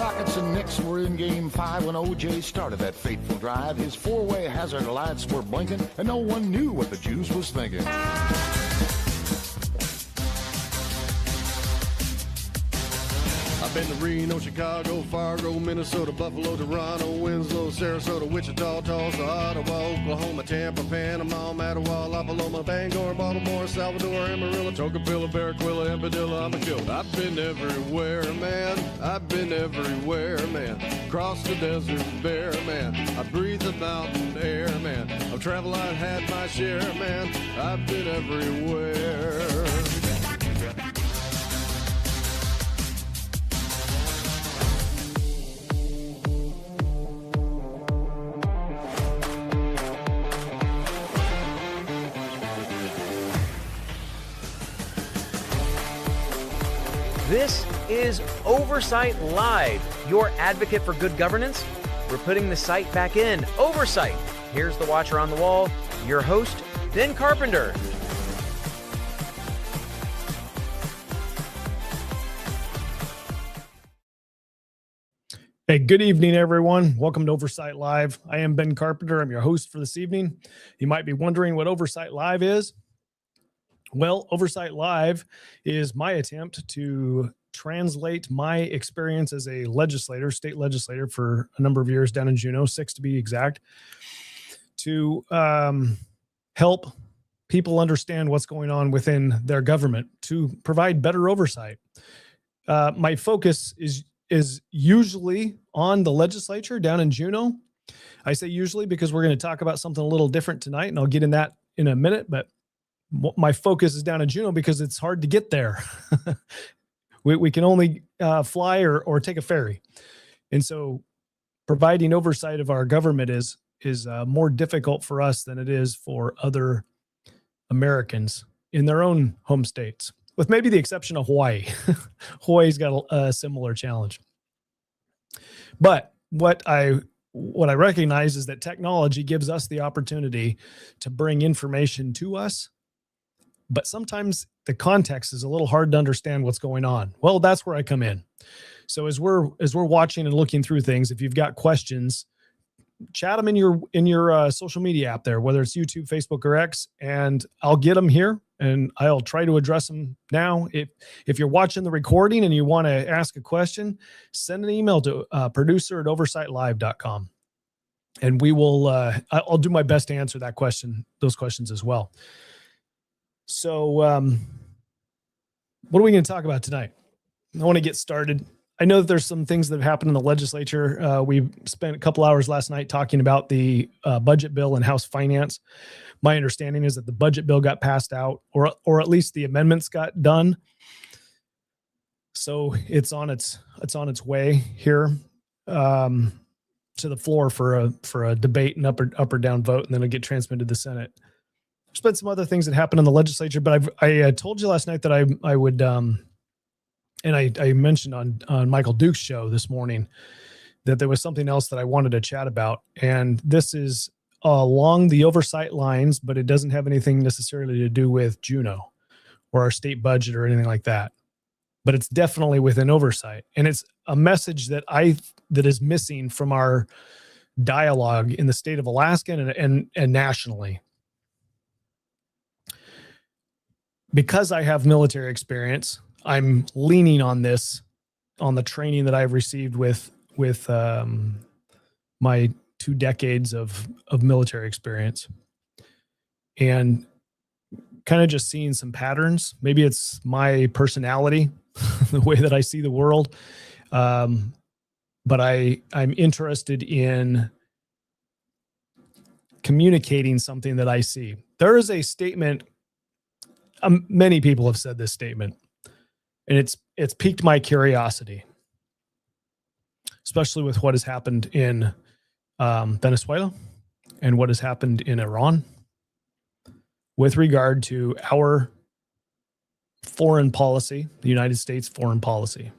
Rockets and Knicks were in Game 5 when O.J. started that fateful drive. His four-way hazard lights were blinking, and no one knew what the Jews was thinking. I've been to Reno, Chicago, Fargo, Minnesota, Buffalo, Toronto, Winslow, Sarasota, Wichita, Tulsa, Ottawa, Oklahoma, Tampa, Panama, Mattawa, La Paloma, Bangor, Baltimore, Salvador, Amarillo, Tocopilla, Barranquilla, and Padilla. I'm a killer. I've been everywhere, man. I've been everywhere, man. Crossed the desert bare, man. I breathe the mountain air, man. I've traveled, I've had my share, man. I've been everywhere. This is Oversight Live, your advocate for good governance. We're putting the site back in. Oversight. Here's the watcher on the wall, your host, Ben Carpenter. Hey, good evening, everyone. Welcome to Oversight Live. I am Ben Carpenter. I'm your host for this evening. You might be wondering what Oversight Live is. Well, Oversight Live is my attempt to translate my experience as a legislator, state legislator for a number of years down in Juneau, 6 to be exact, to help people understand what's going on within their government, to provide better oversight. My focus is usually on the legislature down in Juneau. I say usually because we're going to talk about something a little different tonight, and I'll get in that in a minute, but my focus is down in Juneau because it's hard to get there. we can only fly or take a ferry. And so providing oversight of our government is more difficult for us than it is for other Americans in their own home states, with maybe the exception of Hawaii. Hawaii's got a similar challenge. But what I recognize is that technology gives us the opportunity to bring information to us, but sometimes the context is a little hard to understand what's going on. Well, that's where I come in. So as we're watching and looking through things, if you've got questions, chat them in your social media app there, whether it's YouTube, Facebook, or X, and I'll get them here and I'll try to address them now. If you're watching the recording and you want to ask a question, send an email to producer@oversightlive.com. And we will, I'll do my best to answer those questions as well. So what are we going to talk about tonight? I want to get started. I know that there's some things that have happened in the legislature. We spent a couple hours last night talking about the budget bill and House Finance. My understanding is that the budget bill got passed out, or at least the amendments got done. So it's on its way here to the floor for a debate and up or down vote, and then it'll get transmitted to the Senate. There's been some other things that happened in the legislature, but I told you last night that I would, and I mentioned on Michael Duke's show this morning that there was something else that I wanted to chat about. And this is along the oversight lines, but it doesn't have anything necessarily to do with Juneau or our state budget or anything like that. But it's definitely within oversight. And it's a message that is missing from our dialogue in the state of Alaska and nationally. Because I have military experience, I'm leaning on the training that I've received with my 2 decades of military experience, and kind of just seeing some patterns. Maybe it's my personality, the way that I see the world. But I'm interested in communicating something that I see. There is a statement. Many people have said this statement, and it's piqued my curiosity, especially with what has happened in Venezuela and what has happened in Iran with regard to our foreign policy, the United States foreign policy.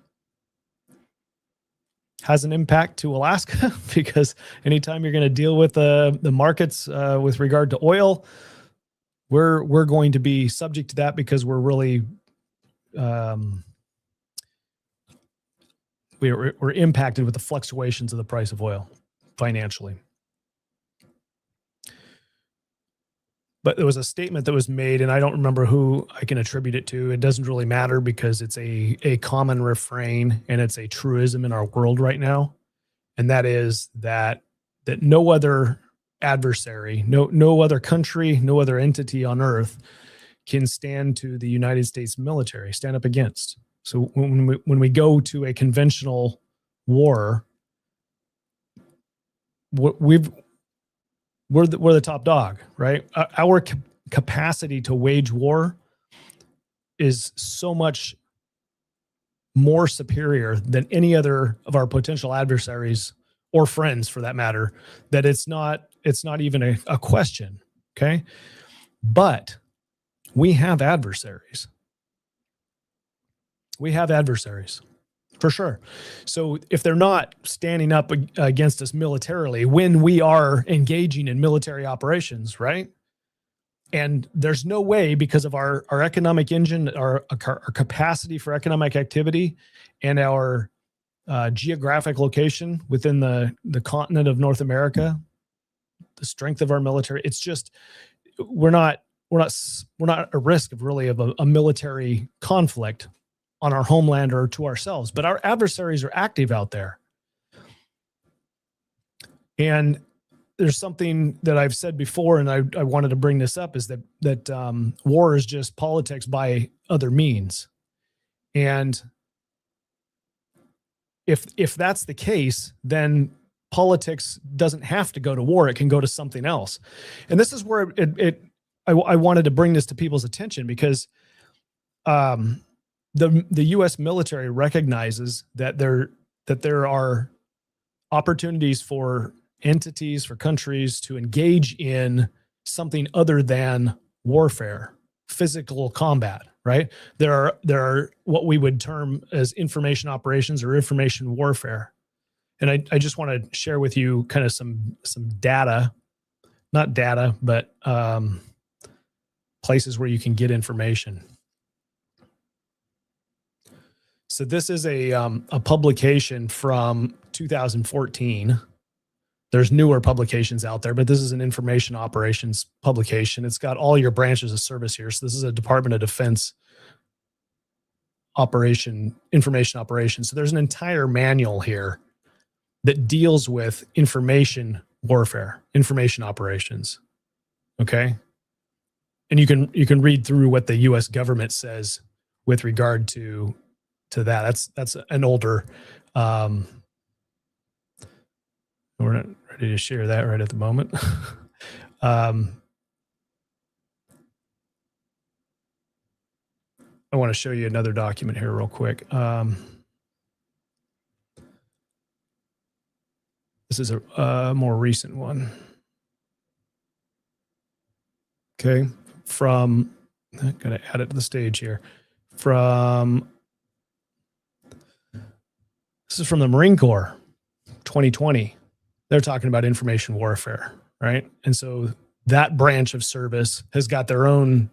Has an impact to Alaska because anytime you're going to deal with the markets with regard to oil, we're going to be subject to that because we're really we're impacted with the fluctuations of the price of oil financially. But there was a statement that was made, and I don't remember who I can attribute it to. It doesn't really matter because it's a common refrain and it's a truism in our world right now. And that is that no other adversary, no other country, no other entity on earth can stand to the United States military, stand up against. So when we go to a conventional war, we're the top dog, right? Our capacity to wage war is so much more superior than any other of our potential adversaries or friends, for that matter, that it's not even a question. Okay. But we have adversaries. We have adversaries for sure. So if they're not standing up against us militarily when we are engaging in military operations, right? And there's no way, because of our economic engine, our capacity for economic activity, and our geographic location within the continent of North America, the strength of our military, it's just, we're not at risk of really of a military conflict on our homeland or to ourselves, but our adversaries are active out there. And there's something that I've said before, and I wanted to bring this up, is that war is just politics by other means. And if that's the case, then politics doesn't have to go to war. It can go to something else. And this is where I wanted to bring this to people's attention, because the U.S. military recognizes that there are opportunities for entities, for countries to engage in something other than warfare, physical combat, right? There are what we would term as information operations or information warfare. And I just want to share with you kind of some data, not data, but places where you can get information. So this is a publication from 2014. There's newer publications out there, but this is an information operations publication. It's got all your branches of service here. So this is a Department of Defense information operations. So there's an entire manual here that deals with information warfare, information operations. Okay. And you can read through what the U.S. government says with regard to that. That's an older, we're not ready to share that right at the moment. I want to show you another document here real quick. This is a more recent one. Okay. I'm going to add it to the stage here. This is from the Marine Corps, 2020. They're talking about information warfare, right? And so that branch of service has got their own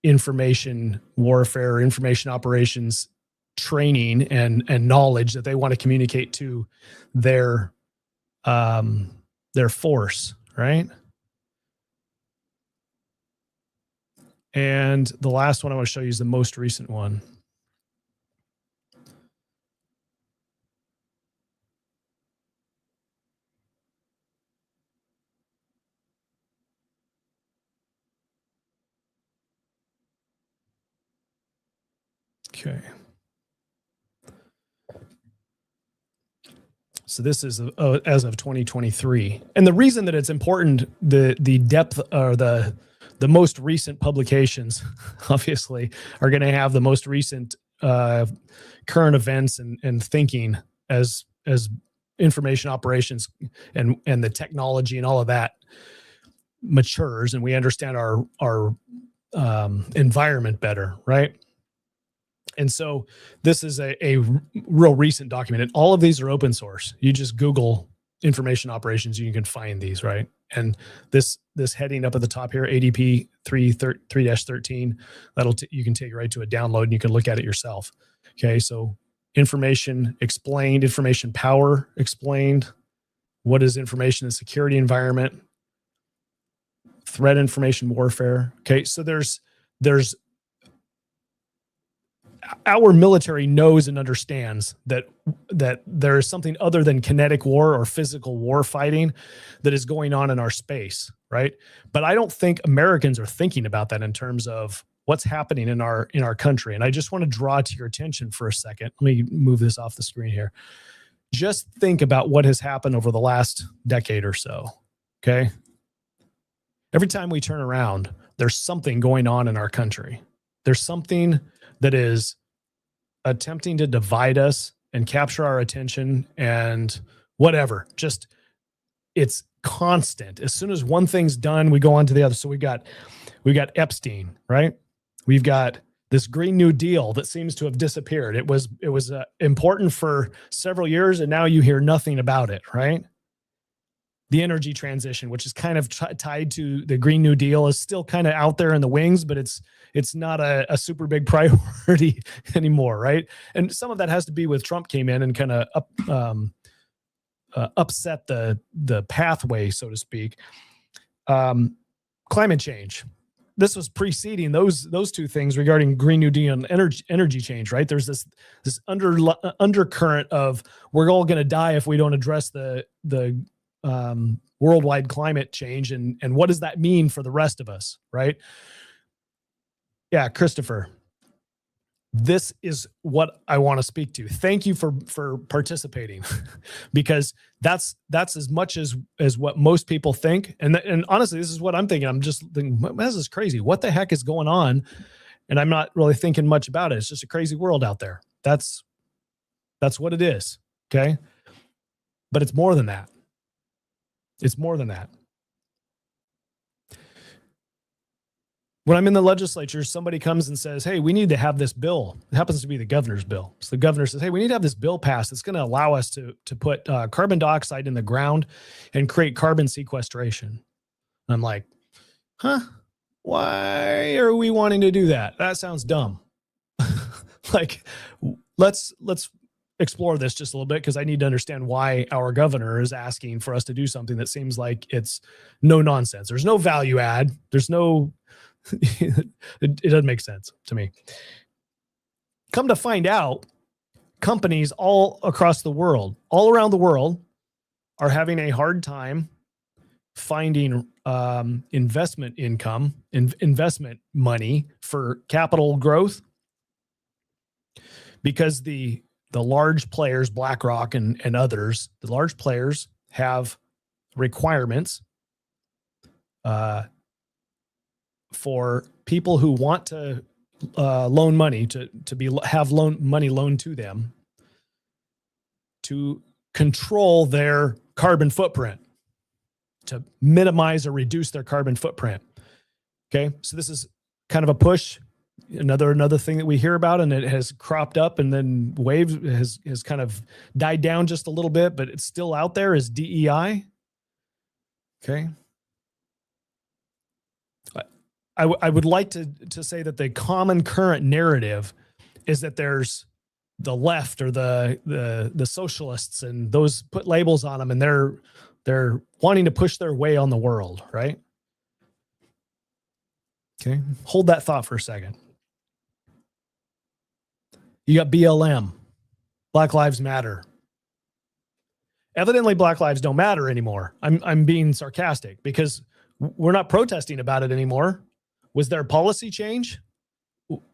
information warfare, information operations training and knowledge that they want to communicate to their force, right? And the last one I want to show you is the most recent one. Okay. So this is as of 2023. And the reason that it's important, the depth or the most recent publications, obviously, are going to have the most recent current events and thinking as information operations and the technology and all of that matures, and we understand our environment better, right? And so this is a real recent document, and all of these are open source. You just Google information operations, you can find these, right? And this heading up at the top here, ADP 3-13, you can take it right to a download and you can look at it yourself. Okay, so information explained, information power explained. What is information and security environment? Threat information warfare. Okay, so there's our military knows and understands that there is something other than kinetic war or physical war fighting that is going on in our space, right? But I don't think Americans are thinking about that in terms of what's happening in our country. And I just want to draw to your attention for a second. Let me move this off the screen here. Just think about what has happened over the last decade or so, okay? Every time we turn around, there's something going on in our country. There's something that is attempting to divide us and capture our attention and whatever. Just, it's constant. As soon as one thing's done, we go on to the other. So we got Epstein, right? We've got this Green New Deal that seems to have disappeared. It was important for several years, and now you hear nothing about it, right? The energy transition, which is kind of tied to the Green New Deal, is still kind of out there in the wings, but it's not a super big priority anymore, right? And some of that has to be with Trump came in and kind of upset the pathway, so to speak. Climate change. This was preceding those two things regarding Green New Deal and energy change, right? There's this undercurrent of we're all going to die if we don't address the worldwide climate change, and what does that mean for the rest of us, right? Yeah, Christopher, this is what I want to speak to. Thank you for participating, because that's as much as what most people think. And honestly, this is what I'm thinking. I'm just thinking, this is crazy. What the heck is going on? And I'm not really thinking much about it. It's just a crazy world out there. That's what it is. Okay. But it's more than that. It's more than that. When I'm in the legislature, somebody comes and says, hey, we need to have this bill. It happens to be the governor's bill. So the governor says, hey, we need to have this bill passed. It's going to allow us to put carbon dioxide in the ground and create carbon sequestration. And I'm like, huh? Why are we wanting to do that? That sounds dumb. Like, let's explore this just a little bit, because I need to understand why our governor is asking for us to do something that seems like it's no nonsense. There's no value add. There's no, it doesn't make sense to me. Come to find out, companies all across the world, all around the world, are having a hard time finding investment income, investment money for capital growth, because the large players, BlackRock and others, the large players have requirements for people who want to loan money have money loaned to them to control their carbon footprint, to minimize or reduce their carbon footprint. Okay, so this is kind of a push. Another thing that we hear about, and it has cropped up and then wave has kind of died down just a little bit, but it's still out there, is DEI. Okay. I would like to say that the common current narrative is that there's the left or the socialists, and those put labels on them, and they're wanting to push their way on the world, right? Okay. Hold that thought for a second. You got BLM, Black Lives Matter. Evidently, Black lives don't matter anymore. I'm being sarcastic, because we're not protesting about it anymore. Was there a policy change?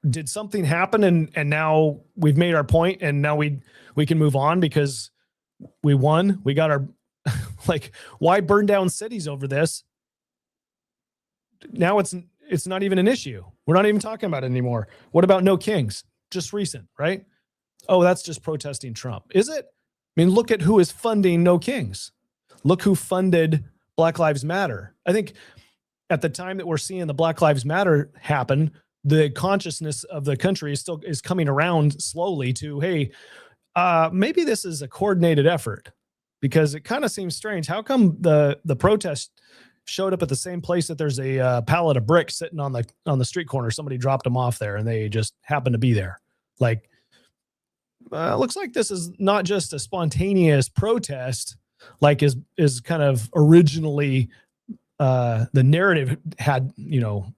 Did something happen and now we've made our point and now we can move on because we won? We got our, like, why burn down cities over this? Now it's not even an issue. We're not even talking about it anymore. What about no kings? Just recent, right? Oh, that's just protesting Trump. Is it? I mean, look at who is funding No Kings. Look who funded Black Lives Matter. I think at the time that we're seeing the Black Lives Matter happen, the consciousness of the country is coming around slowly to, hey, maybe this is a coordinated effort, because it kind of seems strange. How come the protest showed up at the same place that there's a pallet of bricks sitting on the street corner? Somebody dropped them off there and they just happened to be there. Like, looks like this is not just a spontaneous protest, like is kind of originally the narrative had,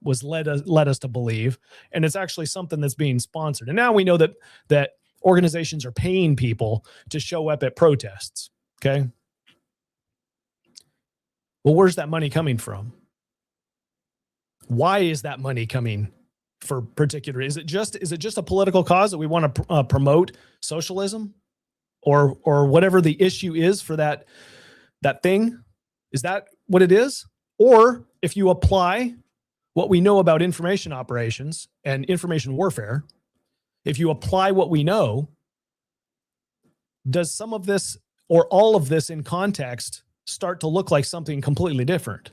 was led us to believe, and it's actually something that's being sponsored. And now we know that organizations are paying people to show up at protests. Okay. Well, where's that money coming from? Why is that money coming for particular? Is it just a political cause that we want to promote socialism, or whatever the issue is for that thing? Is that what it is? Or if you apply what we know about information operations and information warfare, if you apply what we know, does some of this or all of this in context start to look like something completely different?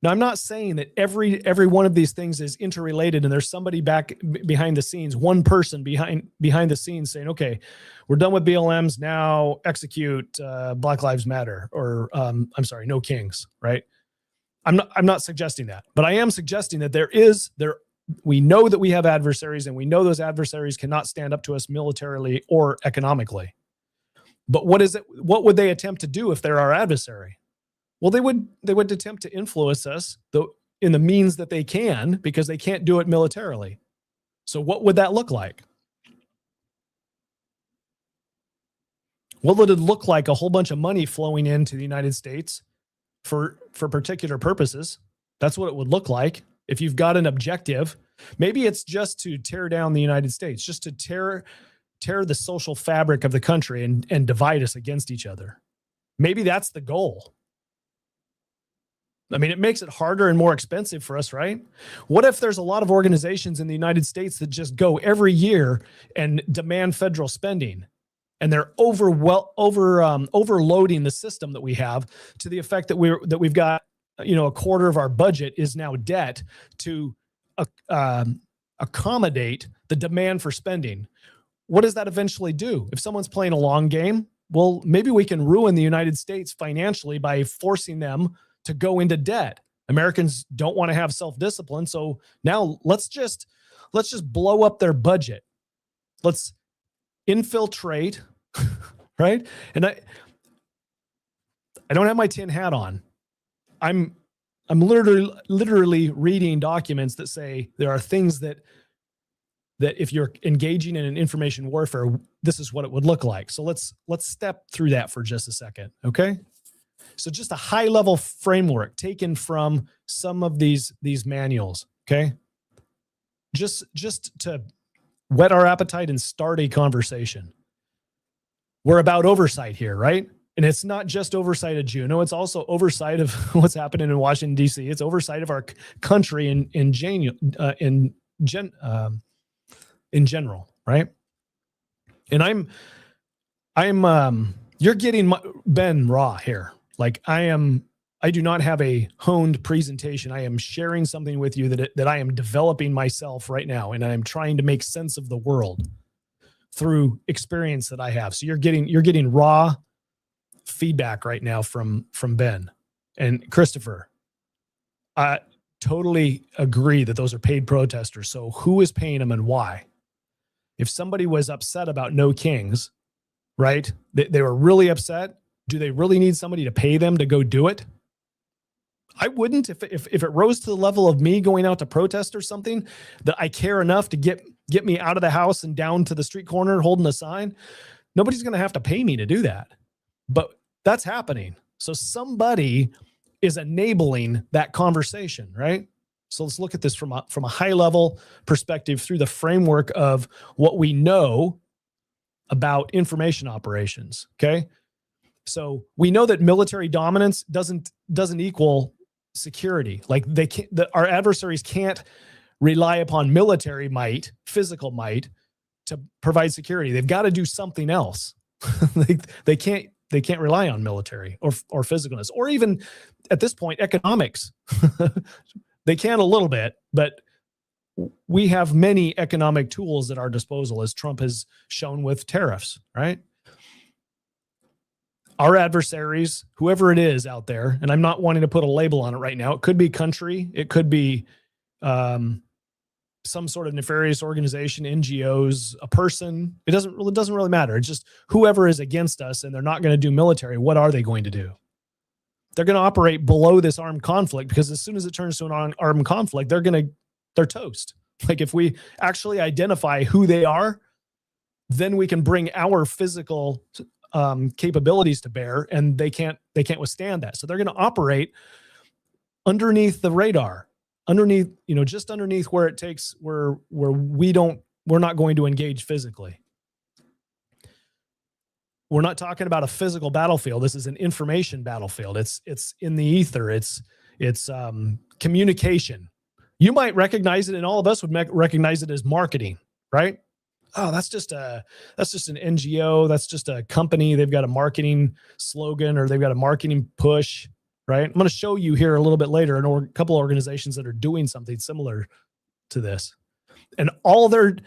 Now, I'm not saying that every one of these things is interrelated and there's somebody back behind the scenes, one person behind the scenes saying, okay, we're done with BLMs, now execute Black Lives Matter, or no kings, right? I'm not suggesting that, but I am suggesting that we know that we have adversaries, and we know those adversaries cannot stand up to us militarily or economically. But what would they attempt to do if they're our adversary? Well, they would attempt to influence us in the means that they can, because they can't do it militarily. So what would that look like? What would it look like? A whole bunch of money flowing into the United States for particular purposes. That's what it would look like. If you've got an objective, maybe it's just to tear down the United States, just to tear the social fabric of the country and divide us against each other. Maybe that's the goal. I mean, it makes it harder and more expensive for us, right? What if there's a lot of organizations in the United States that just go every year and demand federal spending, and they're overloading the system that we have to the effect that we've got, a quarter of our budget is now debt to accommodate the demand for spending? What does that eventually do? If someone's playing a long game, well, maybe we can ruin the United States financially by forcing them to go into debt. Americans don't want to have self-discipline, so now let's just blow up their budget. Let's infiltrate, right? And I don't have my tin hat on. I'm literally reading documents that say there are things that if you're engaging in an information warfare, this is what it would look like. So let's step through that for just a second, okay? So just a high-level framework taken from some of these manuals, okay? Just to whet our appetite and start a conversation. We're about oversight here, right? And it's not just oversight of Juneau, it's also oversight of what's happening in Washington, D.C. It's oversight of our country in general, right? And you're getting Ben raw here. Like I do not have a honed presentation. I am sharing something with you that I am developing myself right now, and I am trying to make sense of the world through experience that I have. So you're getting raw feedback right now from Ben and Christopher. I totally agree that those are paid protesters. So who is paying them and why? If somebody was upset about no kings, right? They were really upset. Do they really need somebody to pay them to go do it? I wouldn't. If it rose to the level of me going out to protest or something that I care enough to get me out of the house and down to the street corner holding a sign, nobody's going to have to pay me to do that. But that's happening. So somebody is enabling that conversation, right? So let's look at this from a high level perspective through the framework of what we know about information operations. Okay. So we know that military dominance doesn't equal security. Like our adversaries can't rely upon military might, physical might, to provide security. They've got to do something else. They can't rely on military or physicalness, or even at this point economics. They can a little bit, but we have many economic tools at our disposal, as Trump has shown with tariffs, right? Our adversaries, whoever it is out there, and I'm not wanting to put a label on it right now. It could be country. It could be some sort of nefarious organization, NGOs, a person. It doesn't really matter. It's just whoever is against us and they're not going to do military. What are they going to do? They're going to operate below this armed conflict, because as soon as it turns to an armed conflict, they're toast. Like if we actually identify who they are, then we can bring our physical capabilities to bear, and they can't withstand that. So they're going to operate underneath the radar, underneath, just underneath where it takes, where we're not going to engage physically. We're not talking about a physical battlefield. This is an information battlefield. It's in the ether. It's communication. You might recognize it, and all of us would recognize it as marketing, right? Oh, that's just an NGO. That's just a company. They've got a marketing slogan, or they've got a marketing push, right? I'm going to show you here a little bit later a couple of organizations that are doing something similar to this. And all their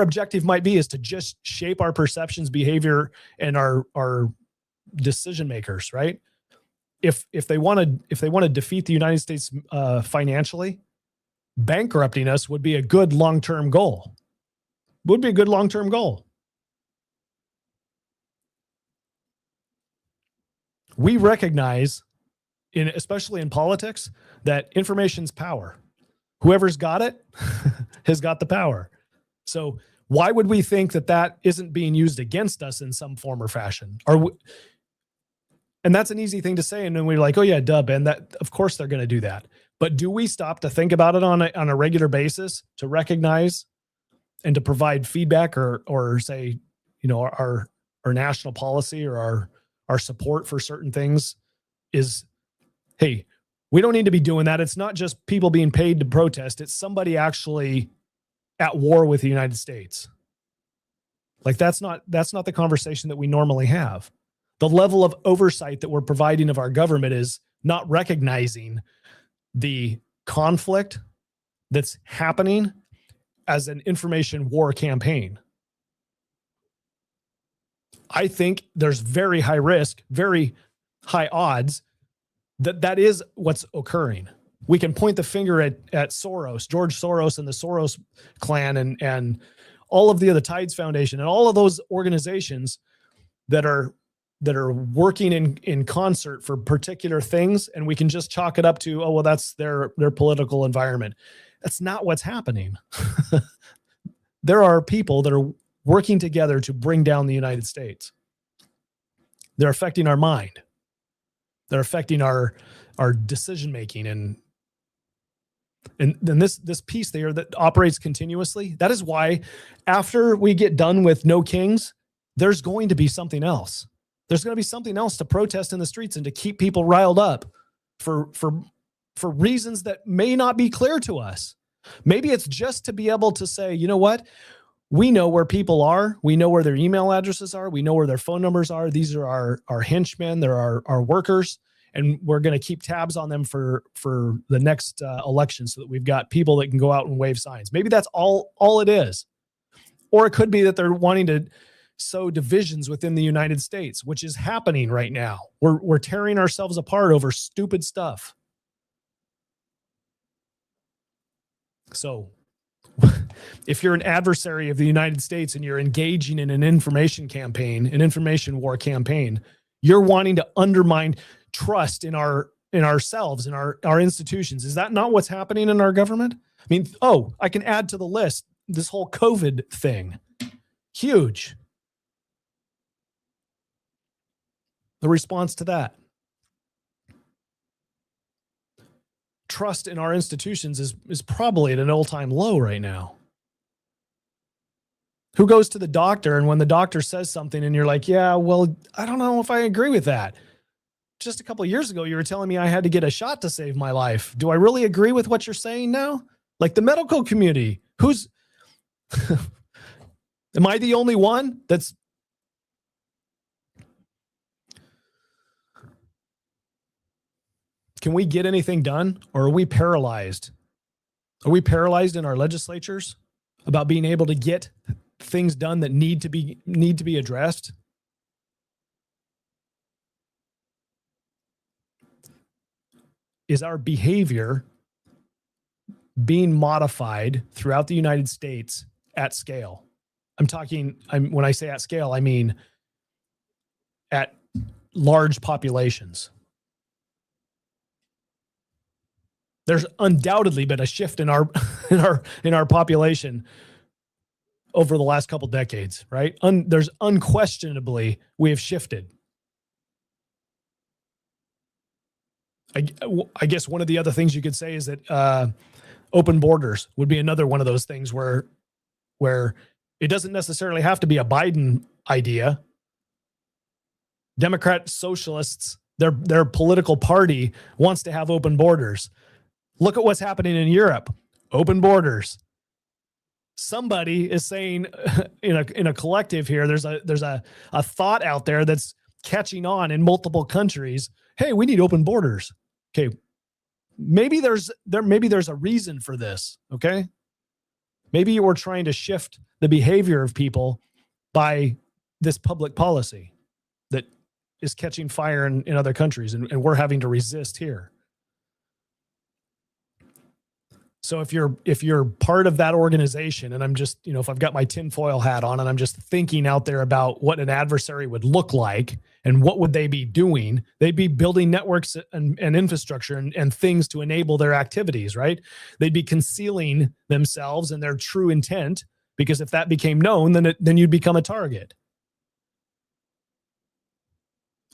objective might be is to just shape our perceptions, behavior, and our decision makers, right? If they want to defeat the United States financially, bankrupting us would be a good long-term goal. Would be a good long-term goal. We recognize, especially in politics, that information's power. Whoever's got it has got the power. So why would we think that isn't being used against us in some form or fashion? And that's an easy thing to say. And then we're like, oh yeah, duh, Ben, that of course they're going to do that. But do we stop to think about it on a regular basis, to recognize and to provide feedback or say, our national policy or our support for certain things is, hey, we don't need to be doing that. It's not just people being paid to protest. It's somebody actually at war with the United States. Like that's not the conversation that we normally have. The level of oversight that we're providing of our government is not recognizing the conflict that's happening as an information war campaign. I think there's very high risk, very high odds that is what's occurring. We can point the finger at Soros, George Soros and the Soros clan and all of the Tides Foundation and all of those organizations that are working in concert for particular things, and we can just chalk it up to, oh, well, that's their political environment. That's not what's happening. There are people that are working together to bring down the United States. They're affecting our mind. They're affecting our decision-making and then this piece there that operates continuously. That is why after we get done with no kings, there's going to be something else. There's going to be something else to protest in the streets and to keep people riled up for reasons that may not be clear to us. Maybe it's just to be able to say, you know what? We know where people are. We know where their email addresses are. We know where their phone numbers are. These are our henchmen. They're our workers. And we're going to keep tabs on them for the next election so that we've got people that can go out and wave signs. Maybe that's all it is. Or it could be that they're wanting to sow divisions within the United States, which is happening right now. We're tearing ourselves apart over stupid stuff. So if you're an adversary of the United States and you're engaging in an information campaign, an information war campaign, you're wanting to undermine trust in ourselves, in our institutions. Is that not what's happening in our government? I mean, I can add to the list this whole COVID thing. Huge. The response to that. Trust in our institutions is probably at an all-time low right now. Who goes to the doctor, and when the doctor says something and you're like, yeah, well, I don't know if I agree with that. Just a couple of years ago, you were telling me I had to get a shot to save my life. Do I really agree with what you're saying now? Like the medical community, am I the only one that's Can we get anything done, or are we paralyzed? Are we paralyzed in our legislatures about being able to get things done that need to be addressed? Is our behavior being modified throughout the United States at scale. When I say at scale, I mean at large populations. There's undoubtedly been a shift in our in our population over the last couple decades, right? There's unquestionably we have shifted. I guess one of the other things you could say is that open borders would be another one of those things where it doesn't necessarily have to be a Biden idea. Democrat socialists, their political party wants to have open borders. Look at what's happening in Europe. Open borders. Somebody is saying in a collective here, there's a thought out there that's catching on in multiple countries. Hey, we need open borders. Okay. Maybe there's a reason for this. Okay. Maybe you were trying to shift the behavior of people by this public policy that is catching fire in other countries, and we're having to resist here. So if you're part of that organization, and I'm just, if I've got my tinfoil hat on and I'm just thinking out there about what an adversary would look like and what would they be doing, they'd be building networks and infrastructure and things to enable their activities, right? They'd be concealing themselves and their true intent, because if that became known, then you'd become a target.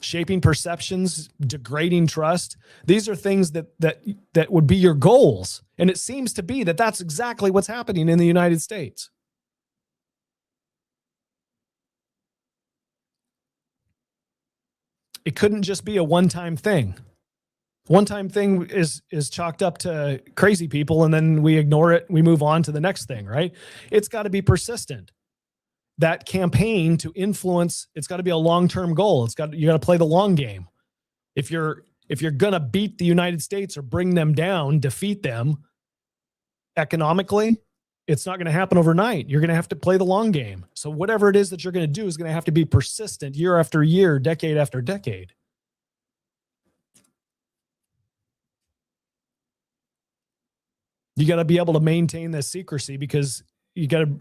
Shaping perceptions, degrading trust. These are things that would be your goals. And it seems to be that that's exactly what's happening in the United States. It couldn't just be a one-time thing. One-time thing is chalked up to crazy people, and then we ignore it. We move on to the next thing, right? It's got to be persistent. That campaign to influence, it's got to be a long-term goal. You got to play the long game. If you're going to beat the United States or bring them down, defeat them economically, it's not going to happen overnight. You're going to have to play the long game. So whatever it is that you're going to do is going to have to be persistent year after year, decade after decade. You got to be able to maintain this secrecy, because you got to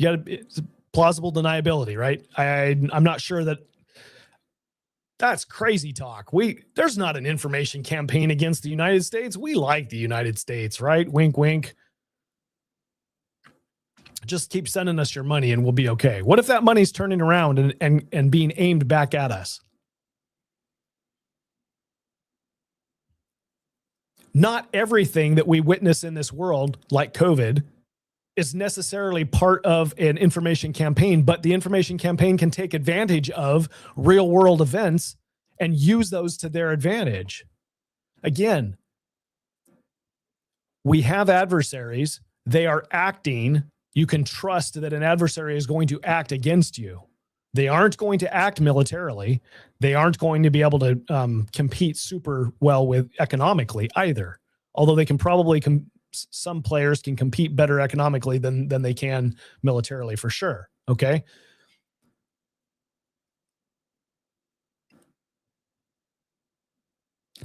it's plausible deniability, right? I'm not sure that's crazy talk. There's not an information campaign against the United States. We like the United States, right? Wink, wink. Just keep sending us your money and we'll be okay. What if that money's turning around and being aimed back at us? Not everything that we witness in this world, like COVID, is necessarily part of an information campaign, but the information campaign can take advantage of real world events and use those to their advantage. Again, we have adversaries. They are acting. You can trust that an adversary is going to act against you. They aren't going to act militarily. They aren't going to be able to compete super well with economically either. Although they can probably some players can compete better economically than they can militarily, for sure. Okay.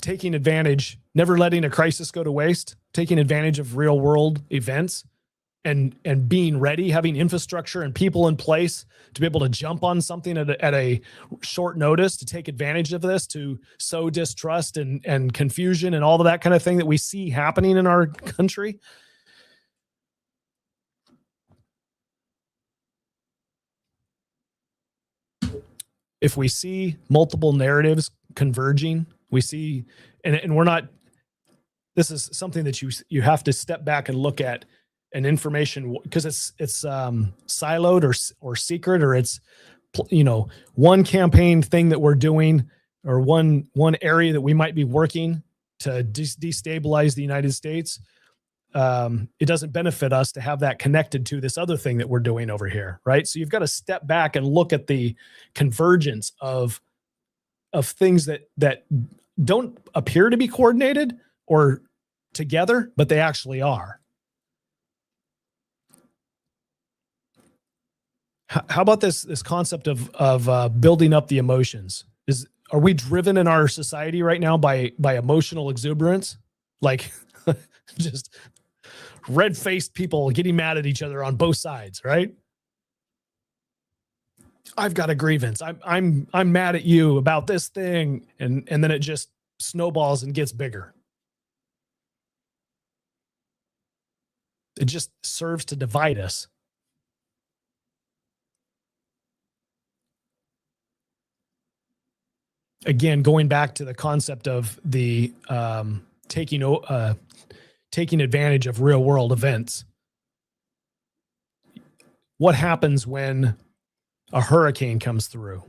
Taking advantage, never letting a crisis go to waste, taking advantage of real world events and being ready, having infrastructure and people in place to be able to jump on something at a short notice, to take advantage of this, to sow distrust and confusion and all of that kind of thing that we see happening in our country. If we see multiple narratives converging, we see, and we're not, this is something that you have to step back and look at an information, because it's siloed or secret, or it's, one campaign thing that we're doing, or one area that we might be working to destabilize the United States. It doesn't benefit us to have that connected to this other thing that we're doing over here, right? So you've got to step back and look at the convergence of things that don't appear to be coordinated or together, but they actually are. How about this concept of building up the emotions? Are we driven in our society right now by emotional exuberance? Like just red-faced people getting mad at each other on both sides, right? I've got a grievance. I'm mad at you about this thing. And then it just snowballs and gets bigger. It just serves to divide us. Again, going back to the concept of the taking advantage of real world events. What happens when a hurricane comes through?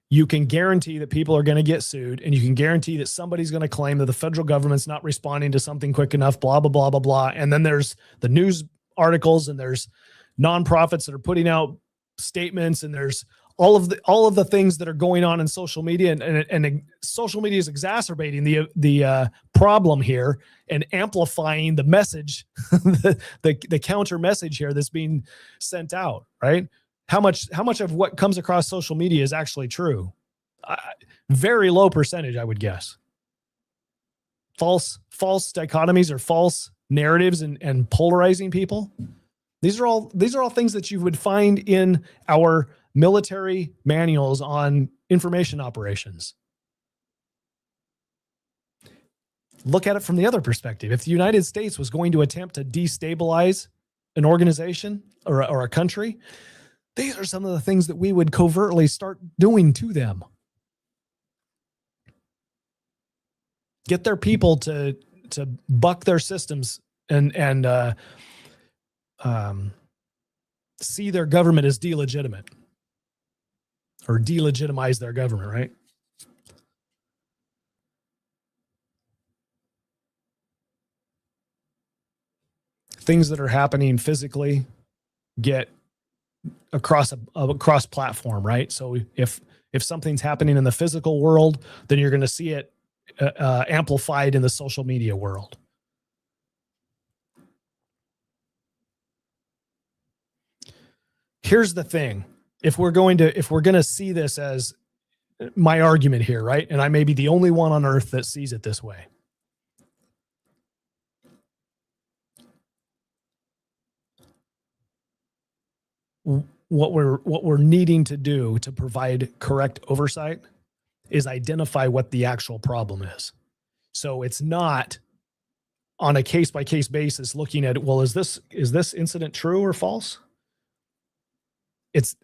You can guarantee that people are going to get sued, and you can guarantee that somebody's going to claim that the federal government's not responding to something quick enough, blah, blah, blah, blah, blah. And then there's the news articles, and there's nonprofits that are putting out statements, and there's all of the things that are going on in social media, and social media is exacerbating the problem here and amplifying the message, the counter message here that's being sent out, right? How much of what comes across social media is actually true? Very low percentage, I would guess. False dichotomies or false narratives and polarizing people. These are all things that you would find in our military manuals on information operations. Look at it from the other perspective. If the United States was going to attempt to destabilize an organization or a country, these are some of the things that we would covertly start doing to them. Get their people to buck their systems and see their government as delegitimate, or delegitimize their government, right? Things that are happening physically get across platform, right? So if something's happening in the physical world, then you're going to see it amplified in the social media world. Here's the thing. If we're going to see this as my argument here, right? And I may be the only one on earth that sees it this way. What we're needing to do to provide correct oversight is identify what the actual problem is. So it's not on a case-by-case basis looking at, well, is this incident true or false?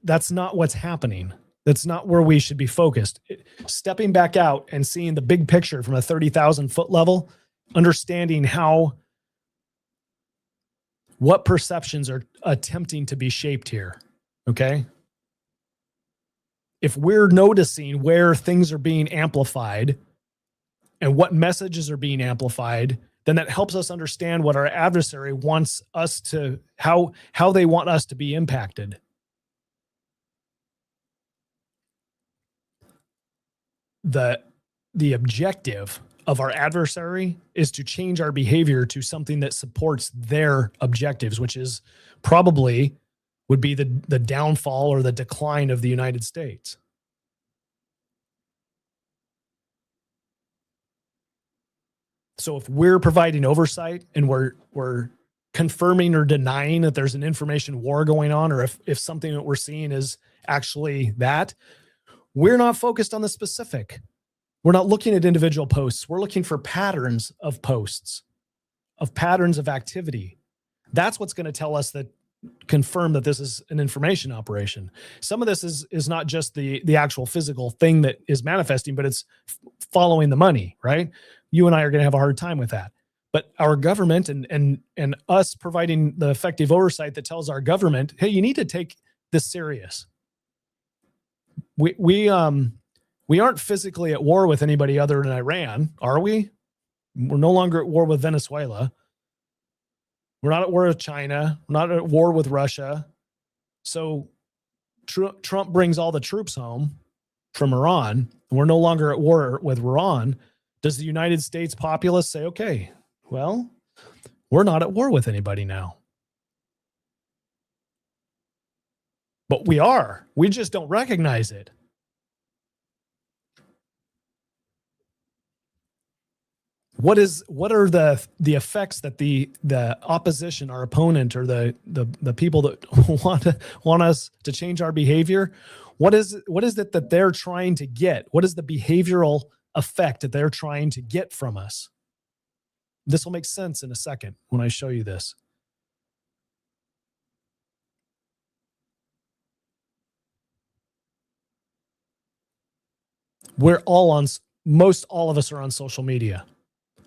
That's not what's happening. That's not where we should be focused. Stepping back out and seeing the big picture from a 30,000 foot level, understanding what perceptions are attempting to be shaped here. Okay. If we're noticing where things are being amplified and what messages are being amplified, then that helps us understand what our adversary wants us to, how they want us to be impacted. The objective of our adversary is to change our behavior to something that supports their objectives, which is probably would be the downfall or the decline of the United States. So if we're providing oversight and we're confirming or denying that there's an information war going on, or if something that we're seeing is actually that, we're not focused on the specific. We're not looking at individual posts. We're looking for patterns of posts, of patterns of activity. That's what's going to tell us that, confirm that this is an information operation. Some of this is not just the actual physical thing that is manifesting, but it's following the money, right? You and I are going to have a hard time with that. But our government and us providing the effective oversight that tells our government, hey, you need to take this serious. We aren't physically at war with anybody other than Iran, are we? We're no longer at war with Venezuela. We're not at war with China. We're not at war with Russia. So Trump brings all the troops home from Iran. And we're no longer at war with Iran. Does the United States populace say, okay, well, we're not at war with anybody now? But we are. We just don't recognize it. What are the effects that the opposition, our opponent, or the people that want us to change our behavior? What is it that they're trying to get? What is the behavioral effect that they're trying to get from us? This will make sense in a second when I show you this. We're all most all of us are on social media.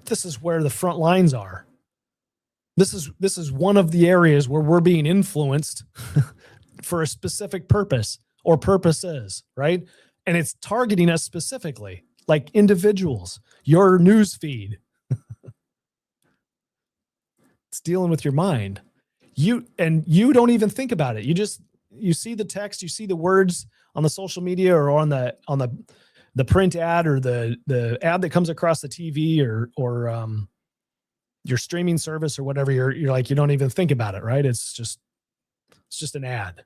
This is where the front lines are. This is one of the areas where we're being influenced for a specific purpose or purposes, right? And it's targeting us specifically, like individuals, your news feed. It's dealing with your mind. You don't even think about it. You see the text, you see the words on the social media or on the print ad or the ad that comes across the TV or your streaming service or whatever. You're like, you don't even think about it, right? It's just an ad.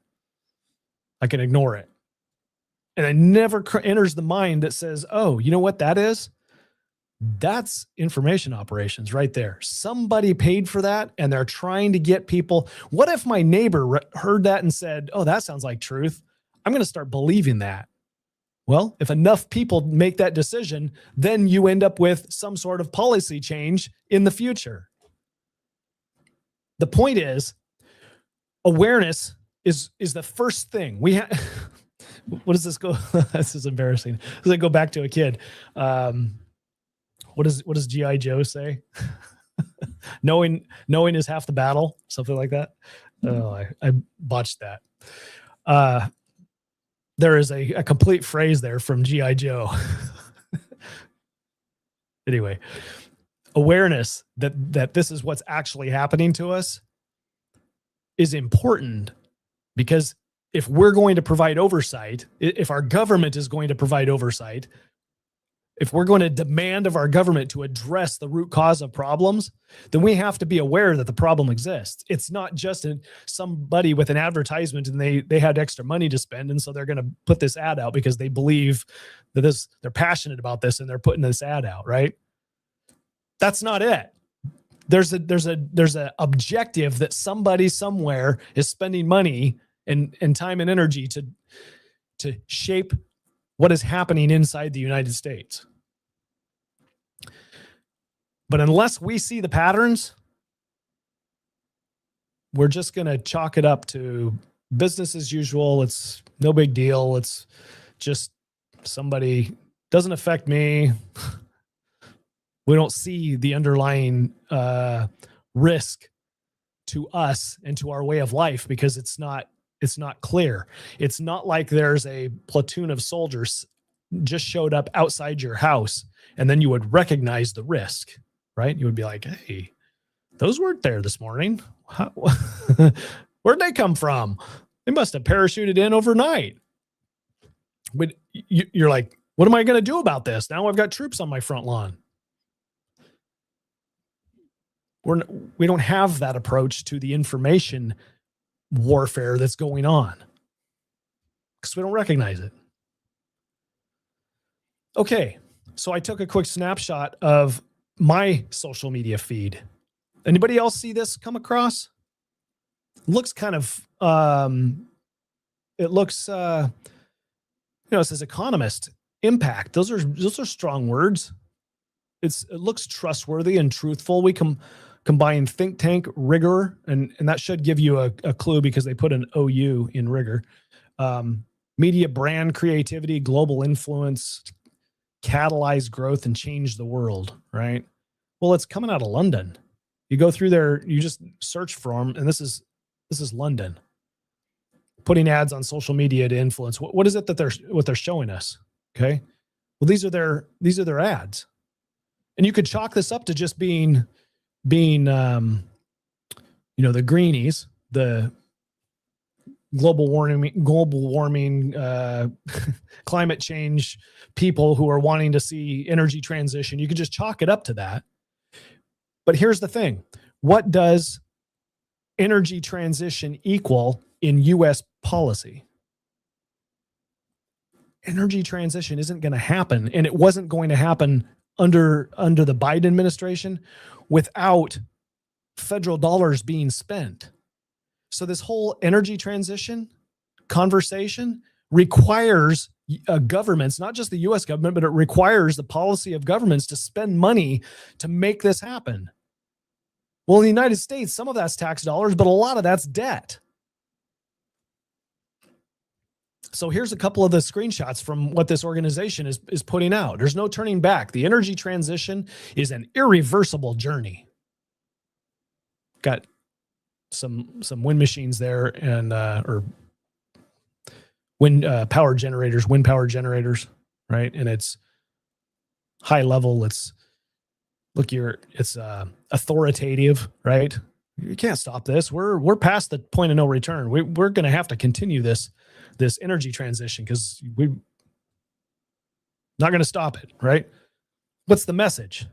I can ignore it. And it never enters the mind that says, oh, you know what that is? That's information operations right there. Somebody paid for that and they're trying to get people. What if my neighbor heard that and said, oh, that sounds like truth? I'm going to start believing that. Well, if enough people make that decision, then you end up with some sort of policy change in the future. The point is, awareness is the first thing we have. What does this go? This is embarrassing. Does it go back to a kid? What does G.I. Joe say? knowing is half the battle, something like that. Oh, I botched that. There is a complete phrase there from G.I. Joe. Anyway, awareness that this is what's actually happening to us is important, because if we're going to provide oversight, if our government is going to provide oversight, if we're going to demand of our government to address the root cause of problems, then we have to be aware that the problem exists. It's not just somebody with an advertisement and they had extra money to spend, and so they're going to put this ad out because they believe that they're passionate about this and they're putting this ad out, right? That's not it. There's a objective that somebody somewhere is spending money and time and energy to shape what is happening inside the United States. But unless we see the patterns, we're just going to chalk it up to business as usual. It's no big deal. It's just somebody, doesn't affect me. We don't see the underlying risk to us and to our way of life because it's not clear. It's not like there's a platoon of soldiers just showed up outside your house and then you would recognize the risk, right? You would be like, hey, those weren't there this morning. Where'd they come from? They must have parachuted in overnight. But you're like, what am I going to do about this? Now I've got troops on my front lawn. We don't have that approach to the information warfare that's going on because we don't recognize it. Okay, so I took a quick snapshot of my social media feed. Anybody else see this come across? Looks kind of, it looks, it says economist, impact. Those are strong words. It looks trustworthy and truthful. We combine think tank, rigor, and that should give you a clue because they put an OU in rigor. Media brand creativity, global influence, catalyze growth and change the world, right? Well, it's coming out of London. You go through there, you just search for them, and this is London. Putting ads on social media to influence. What is it that they're showing us? Okay. Well, these are their ads. And you could chalk this up to just being the greenies, the global warming, climate change people who are wanting to see energy transition. You could just chalk it up to that. But here's the thing. What does energy transition equal in U.S. policy? Energy transition isn't going to happen, and it wasn't going to happen under the Biden administration without federal dollars being spent. So this whole energy transition conversation requires governments, not just the U.S. government, but it requires the policy of governments to spend money to make this happen. Well, in the United States, some of that's tax dollars, but a lot of that's debt. So here's a couple of the screenshots from what this organization is putting out. There's no turning back. The energy transition is an irreversible journey. Got some wind machines there and or wind power generators, right? And it's high level. It's authoritative, right? You can't stop this. We're past the point of no return. We're going to have to continue this energy transition because we're not going to stop it, right? What's the message?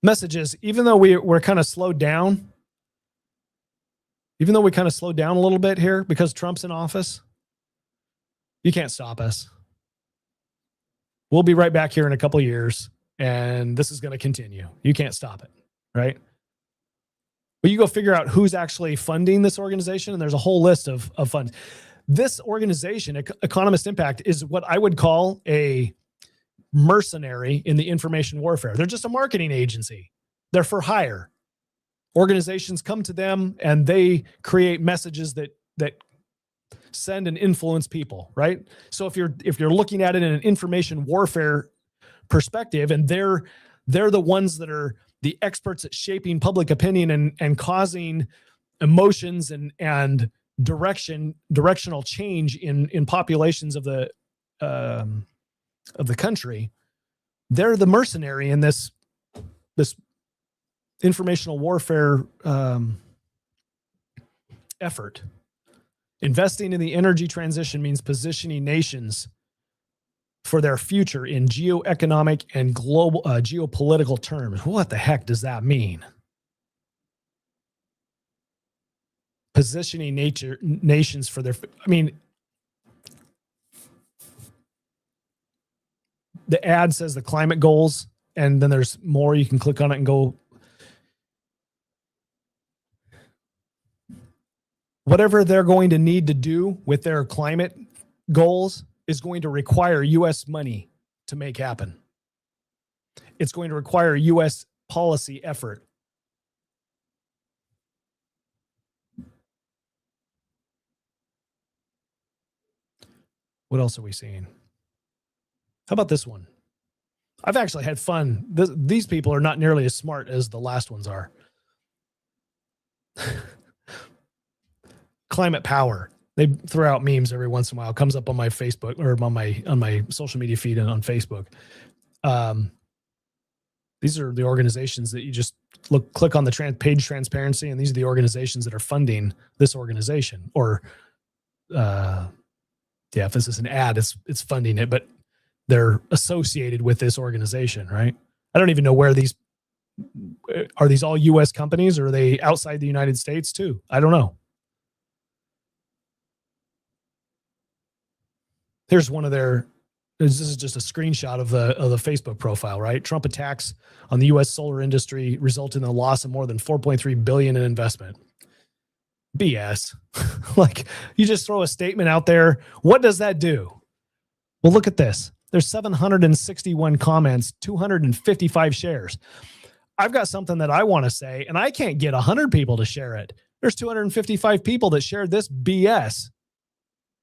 Message is, even though we're kind of slowed down, a little bit here because Trump's in office, you can't stop us. We'll be right back here in a couple of years, and this is going to continue. You can't stop it, right? But you go figure out who's actually funding this organization, and there's a whole list of funds. This organization, Economist Impact, is what I would call a mercenary in the information warfare. They're just a marketing agency. They're for hire. Organizations come to them and they create messages that send and influence people, right? So if you're looking at it in an information warfare perspective, and they're the ones that are the experts at shaping public opinion and causing emotions and directional change in populations of the country, they're the mercenary in this informational warfare effort. Investing in the energy transition means positioning nations for their future in geoeconomic and global geopolitical terms. What the heck does that mean? Positioning nations for their, the ad says the climate goals, and then there's more. You can click on it and go. Whatever they're going to need to do with their climate goals is going to require U.S. money to make happen. It's going to require U.S. policy effort. What else are we seeing? How about this one? I've actually had fun. These people are not nearly as smart as the last ones are. Climate power. They throw out memes every once in a while. It comes up on my Facebook or on my social media feed and on Facebook. These are the organizations that you just click on the page transparency, and these are the organizations that are funding this organization. Or, if this is an ad, it's funding it, but they're associated with this organization, right? I don't even know where are these all U.S. companies, or are they outside the United States too? I don't know. Here's one of this is just a screenshot of the Facebook profile, right? Trump attacks on the U.S. solar industry result in the loss of more than $4.3 billion in investment. BS. Like, you just throw a statement out there. What does that do? Well, look at this. There's 761 comments, 255 shares. I've got something that I want to say, and I can't get 100 people to share it. There's 255 people that shared this BS.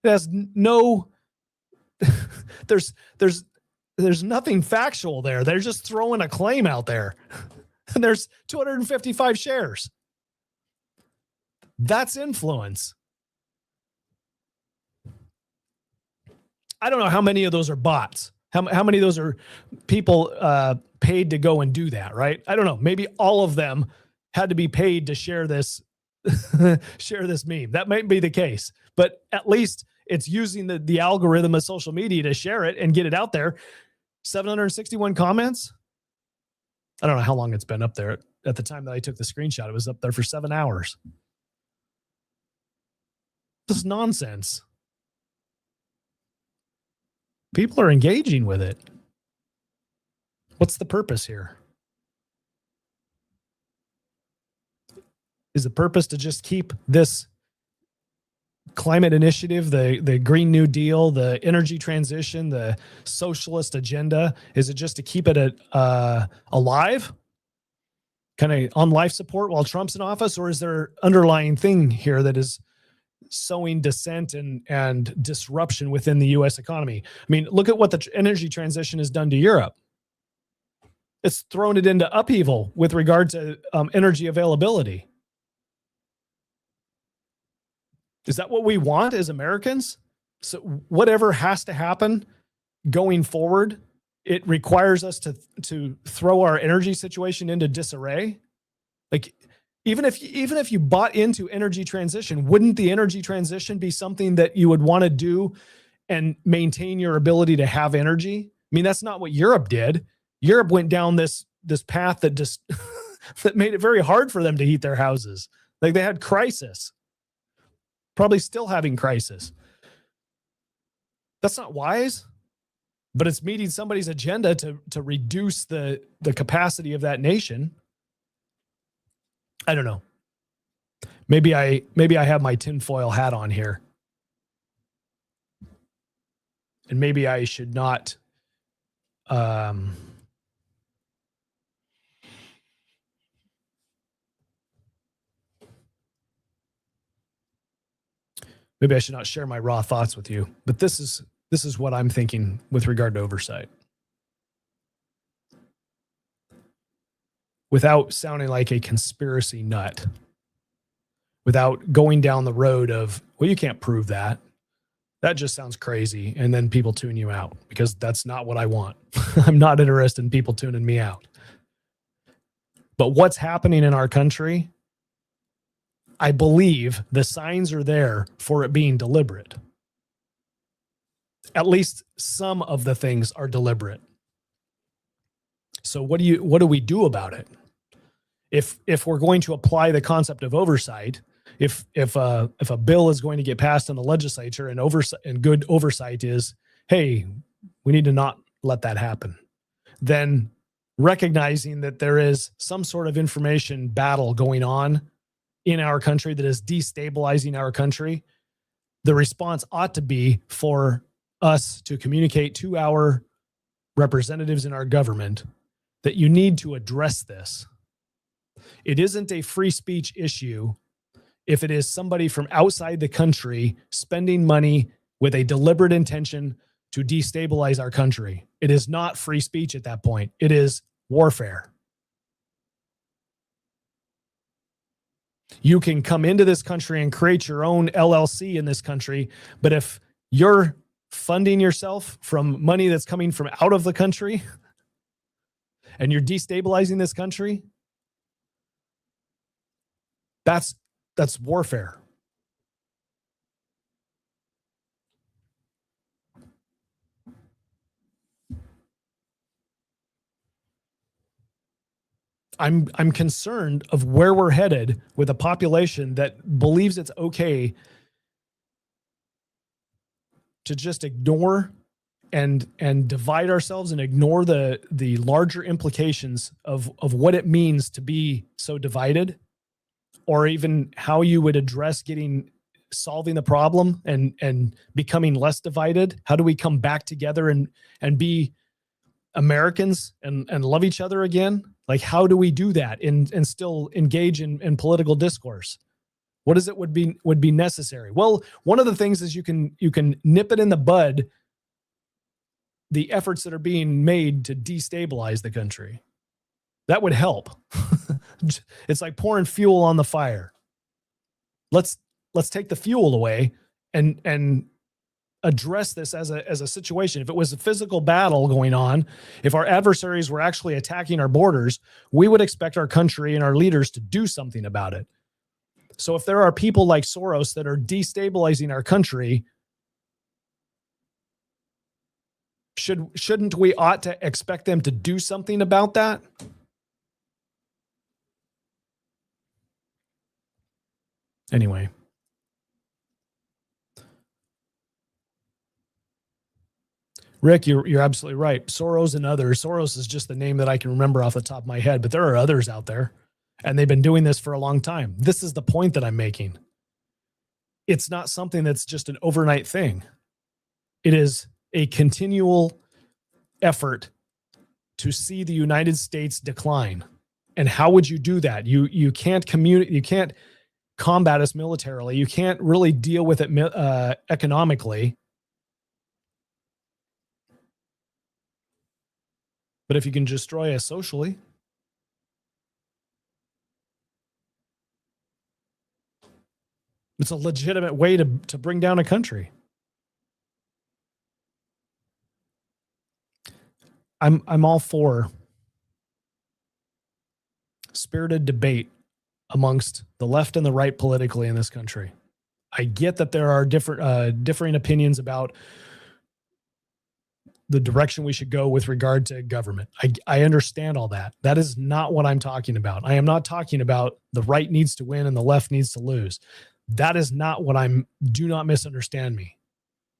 There's no... there's nothing factual there. They're just throwing a claim out there. And there's 255 shares. That's influence. I don't know how many of those are bots. How many of those are people paid to go and do that, right? I don't know. Maybe all of them had to be paid to share this share this meme. That might be the case. But at least it's using the algorithm of social media to share it and get it out there. 761 comments. I don't know how long it's been up there. At the time that I took the screenshot, it was up there for 7 hours. This is nonsense. People are engaging with it. What's the purpose here? Is the purpose to just keep this climate initiative, the Green New Deal, the energy transition, the socialist agenda? Is it just to keep it alive, kind of on life support while Trump's in office? Or is there underlying thing here that is sowing dissent and disruption within the U.S. economy? I mean, look at what the energy transition has done to Europe. It's thrown it into upheaval with regard to energy availability. Is that what we want as Americans? So whatever has to happen going forward, it requires us to throw our energy situation into disarray. Like, even if you bought into energy transition, wouldn't the energy transition be something that you would want to do and maintain your ability to have energy? I mean, that's not what Europe did. Europe went down this path that just that made it very hard for them to heat their houses. Like, they had crisis. Probably still having crisis. That's not wise, but it's meeting somebody's agenda to reduce the capacity of that nation. I don't know. Maybe I have my tinfoil hat on here. And maybe I should not maybe I should not share my raw thoughts with you, but this is what I'm thinking with regard to oversight. Without sounding like a conspiracy nut, without going down the road of, well, you can't prove that. That just sounds crazy. And then people tune you out, because that's not what I want. I'm not interested in people tuning me out. But what's happening in our country, I believe the signs are there for it being deliberate. At least some of the things are deliberate. So what do we do about it? If we're going to apply the concept of oversight, if a bill is going to get passed in the legislature and good oversight is, hey, we need to not let that happen, then recognizing that there is some sort of information battle going on in our country that is destabilizing our country, the response ought to be for us to communicate to our representatives in our government that you need to address this. It isn't a free speech issue if it is somebody from outside the country spending money with a deliberate intention to destabilize our country. It is not free speech at that point. It is warfare. You can come into this country and create your own LLC in this country, but if you're funding yourself from money that's coming from out of the country and you're destabilizing this country, that's warfare. I'm concerned of where we're headed with a population that believes it's okay to just ignore and divide ourselves and ignore the larger implications of what it means to be so divided, or even how you would address solving the problem and becoming less divided. How do we come back together and be Americans and love each other again? Like, how do we do that and still engage in political discourse? What is it would be necessary? Well, one of the things is you can nip it in the bud, the efforts that are being made to destabilize the country. That would help. It's like pouring fuel on the fire. Let's take the fuel away and address this as a situation. If it was a physical battle going on, if our adversaries were actually attacking our borders, we would expect our country and our leaders to do something about it. So if there are people like Soros that are destabilizing our country, shouldn't we ought to expect them to do something about that? Anyway. Rick, you're absolutely right. Soros and others. Soros is just the name that I can remember off the top of my head, but there are others out there, and they've been doing this for a long time. This is the point that I'm making. It's not something that's just an overnight thing. It is a continual effort to see the United States decline. And how would you do that? You can't communicate. You can't combat us militarily. You can't really deal with it economically. But if you can destroy us socially, it's a legitimate way to bring down a country. I'm all for spirited debate amongst the left and the right politically in this country. I get that there are differing opinions about the direction we should go with regard to government. I understand all that. That is not what I'm talking about. I am not talking about the right needs to win and the left needs to lose. That is not what do not misunderstand me.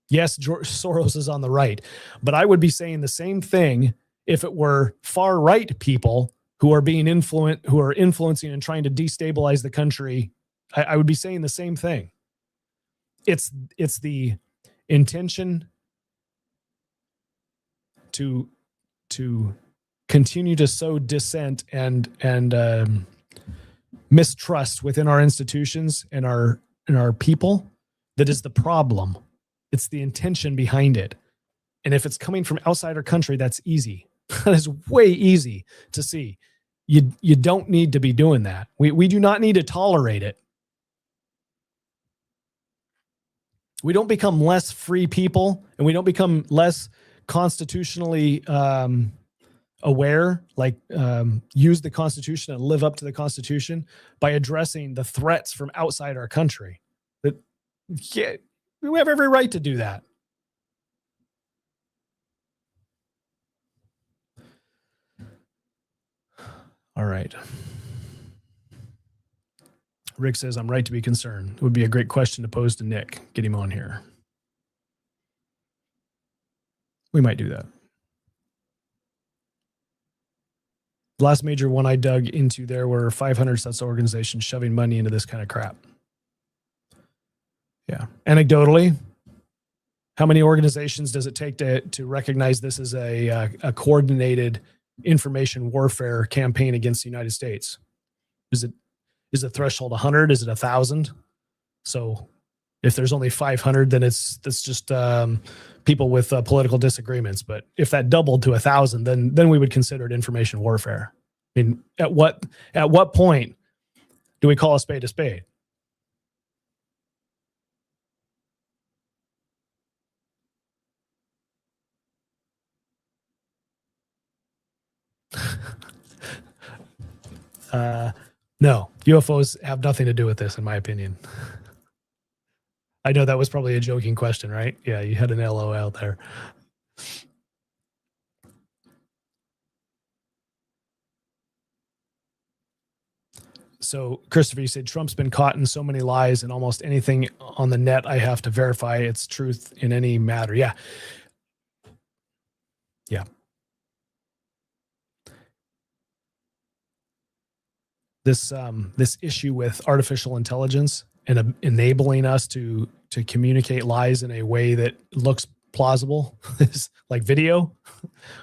Yes, George Soros is on the right, but I would be saying the same thing if it were far right people who are being who are influencing and trying to destabilize the country. I would be saying the same thing. It's the intention to continue to sow dissent and mistrust within our institutions and our people that is the problem. It's the intention behind it. And if it's coming from outside our country, that's easy. That is way easy to see. You don't need to be doing that. We do not need to tolerate it. We don't become less free people, and we don't become less constitutionally aware, like use the Constitution and live up to the Constitution by addressing the threats from outside our country. That, yeah, we have every right to do that. All right. Rick says, I'm right to be concerned. It would be a great question to pose to Nick. Get him on here. We might do that. The last major one I dug into, there were 500 such organizations shoving money into this kind of crap. Yeah. Anecdotally, how many organizations does it take to recognize this as a coordinated information warfare campaign against the United States? Is the threshold 100? Is it 1,000? So if there's only 500, then that's just people with political disagreements. But if that doubled to 1,000, then we would consider it information warfare. I mean, at what point do we call a spade a spade? No, UFOs have nothing to do with this, in my opinion. I know that was probably a joking question, right? Yeah, you had an LOL there. So, Christopher, you said Trump's been caught in so many lies, and almost anything on the net I have to verify its truth in any matter. Yeah. Yeah. This issue with artificial intelligence and enabling us to communicate lies in a way that looks plausible, is like video.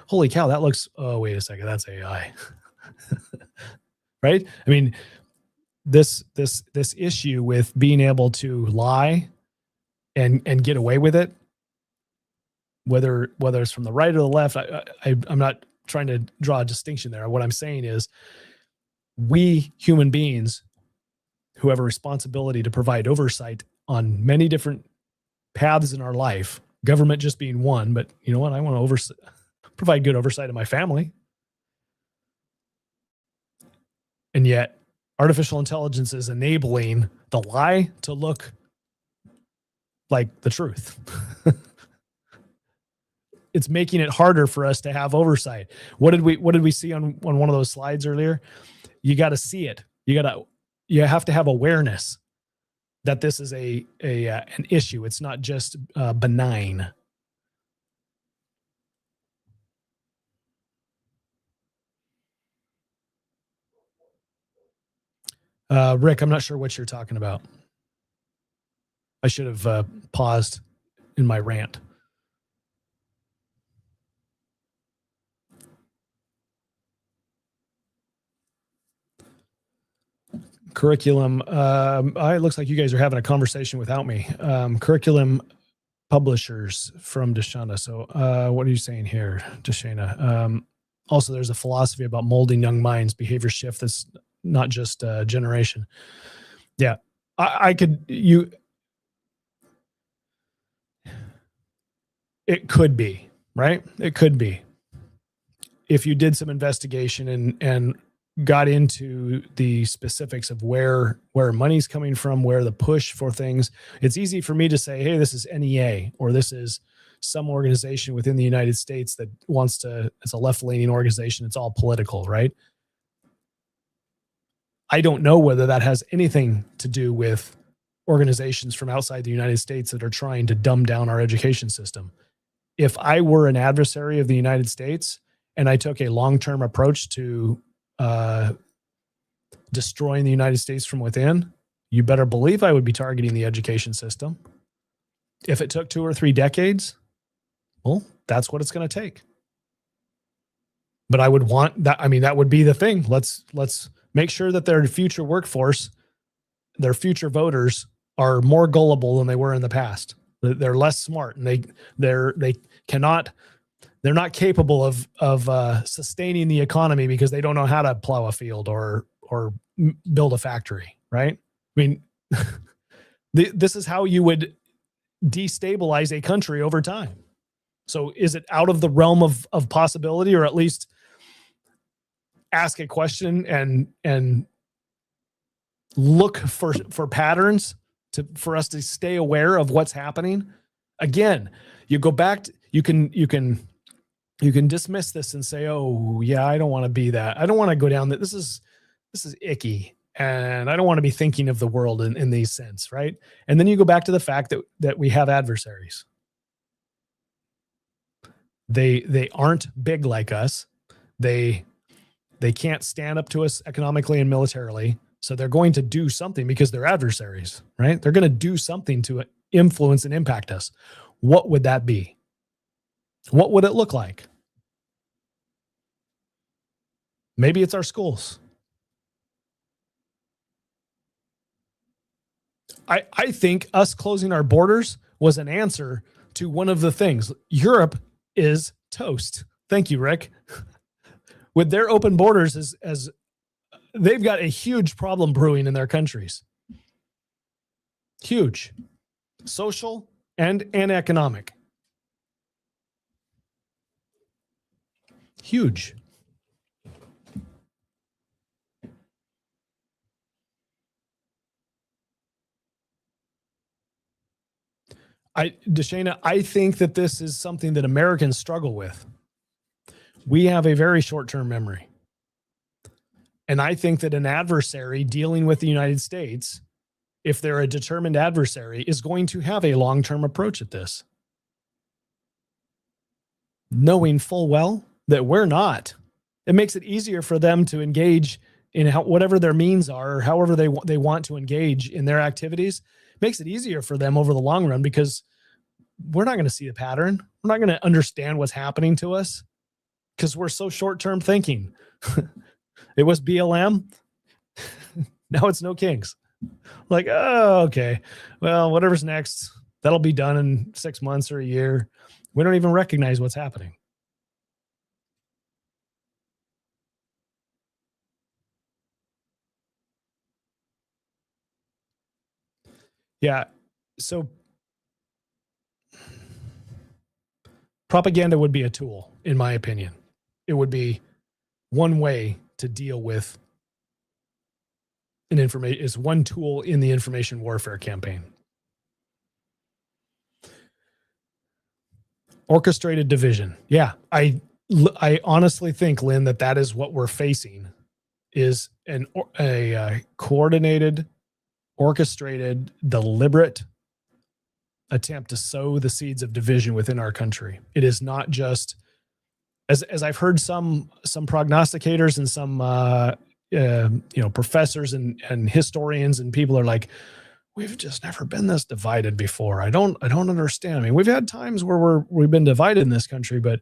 Holy cow, that looks, oh, wait a second, that's AI. Right? I mean, this issue with being able to lie and get away with it, whether it's from the right or the left, I'm not trying to draw a distinction there. What I'm saying is, we human beings who have a responsibility to provide oversight on many different paths in our life, government just being one, but you know what? I want to provide good oversight of my family. And yet artificial intelligence is enabling the lie to look like the truth. It's making it harder for us to have oversight. What did we see on one of those slides earlier? You got to see it. You have to have awareness that this is an issue. It's not just benign. Rick, I'm not sure what you're talking about. I should have paused in my rant. Curriculum. It looks like you guys are having a conversation without me. Curriculum publishers from Deshana. So what are you saying here, Deshana? Also, there's a philosophy about molding young minds, behavior shift that's not just generation. Yeah, it could be, right? It could be. If you did some investigation and got into the specifics of where money's coming from, where the push for things, it's easy for me to say, hey, this is NEA, or this is some organization within the United States that wants to, it's a left-leaning organization. It's all political, right? I don't know whether that has anything to do with organizations from outside the United States that are trying to dumb down our education system. If I were an adversary of the United States and I took a long-term approach to destroying the United States from within, you better believe I would be targeting the education system. If it took 2 or 3 decades, well, that's what it's going to take. But I would want that. I mean, that would be the thing. Let's make sure that their future workforce, their future voters, are more gullible than they were in the past. They're less smart, and they're not capable of sustaining the economy because they don't know how to plow a field or build a factory, right? I mean, this is how you would destabilize a country over time. So is it out of the realm of possibility, or at least ask a question and look for patterns for us to stay aware of what's happening? Again, you go back to, you can dismiss this and say, oh yeah, I don't want to be that. I don't want to go down that. This is icky. And I don't want to be thinking of the world in these sense. Right. And then you go back to the fact that we have adversaries. They aren't big like us. They can't stand up to us economically and militarily. So they're going to do something because they're adversaries, right? They're going to do something to influence and impact us. What would that be? What would it look like? Maybe it's our schools. I think us closing our borders was an answer to one of the things. Europe is toast. Thank you, Rick. With their open borders, as they've got a huge problem brewing in their countries. Huge. Social and economic. Huge. Deshana, I think that this is something that Americans struggle with. We have a very short-term memory. And I think that an adversary dealing with the United States, if they're a determined adversary, is going to have a long-term approach at this. Knowing full well that we're not. It makes it easier for them to engage in whatever their means are, or however they want to engage in their activities. It makes it easier for them over the long run because we're not going to see the pattern. We're not going to understand what's happening to us because we're so short-term thinking. It was BLM. Now it's no kings. Like, oh, okay. Well, whatever's next, that'll be done in 6 months or a year. We don't even recognize what's happening. Yeah. So propaganda would be a tool, in my opinion. It would be one way to deal with an information. Is one tool in the information warfare campaign. Orchestrated division. Yeah, I honestly think, Lynn, that is what we're facing, is a coordinated, orchestrated, deliberate attempt to sow the seeds of division within our country. It is not just, as I've heard some prognosticators and some professors and historians and people are like, we've just never been this divided before. I don't understand. I mean, we've had times where we've been divided in this country, but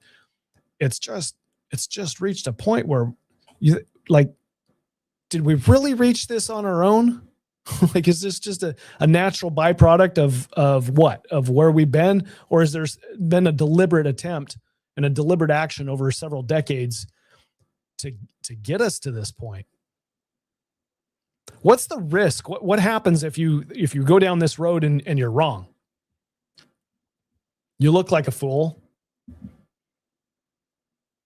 it's just reached a point where did we really reach this on our own? Like, is this just a natural byproduct of what? Of where we've been? Or has there been a deliberate attempt and a deliberate action over several decades to get us to this point? What's the risk? What happens if you go down this road and you're wrong? You look like a fool,